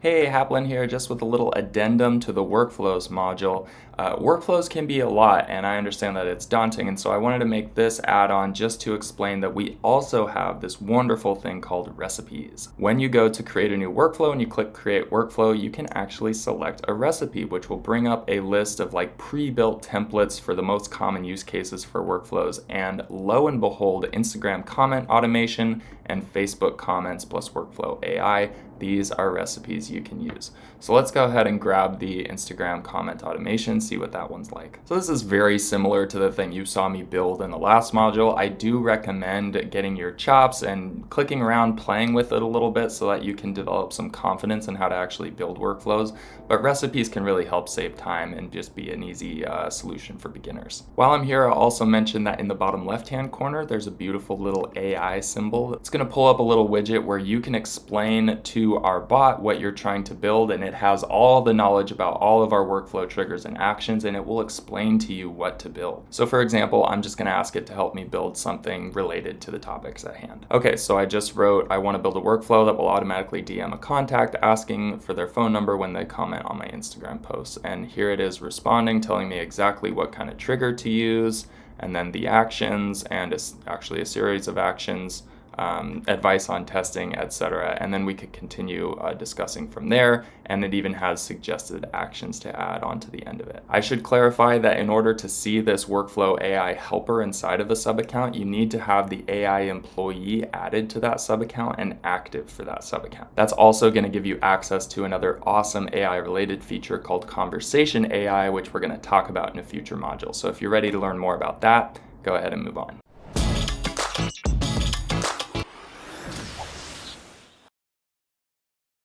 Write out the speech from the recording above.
Hey, Haplin here, just with a little addendum to the workflows module. Workflows can be a lot, and I understand that it's daunting, and so I wanted to make this add-on just to explain that we also have this wonderful thing called recipes. When you go to create a new workflow and you click Create Workflow, you can actually select a recipe, which will bring up a list of like pre-built templates for the most common use cases for workflows. And lo and behold, Instagram comment automation and Facebook comments plus workflow AI, these are recipes you can use. So let's go ahead and grab the Instagram comment automation, see what that one's like. So this is very similar to the thing you saw me build in the last module. I do recommend getting your chops and clicking around, playing with it a little bit so that you can develop some confidence in how to actually build workflows. But recipes can really help save time and just be an easy solution for beginners. While I'm here, I'll also mention that in the bottom left-hand corner, there's a beautiful little AI symbol. It's gonna pull up a little widget where you can explain to our bot what you're trying to build, and it has all the knowledge about all of our workflow triggers and actions, and it will explain to you what to build. So for example, I'm just gonna ask it to help me build something related to the topics at hand. Okay, so I just wrote, I wanna build a workflow that will automatically DM a contact asking for their phone number when they comment on my Instagram posts. And here it is responding, telling me exactly what kind of trigger to use, and then the actions, and it's actually a series of actions, advice on testing, etc. And then we could continue discussing from there, and it even has suggested actions to add onto the end of it. I should clarify that in order to see this workflow AI helper inside of a sub account, you need to have the AI employee added to that sub account and active for that sub account. That's also going to give you access to another awesome AI related feature called Conversation AI, which we're going to talk about in a future module. So if you're ready to learn more about that, go ahead and move on.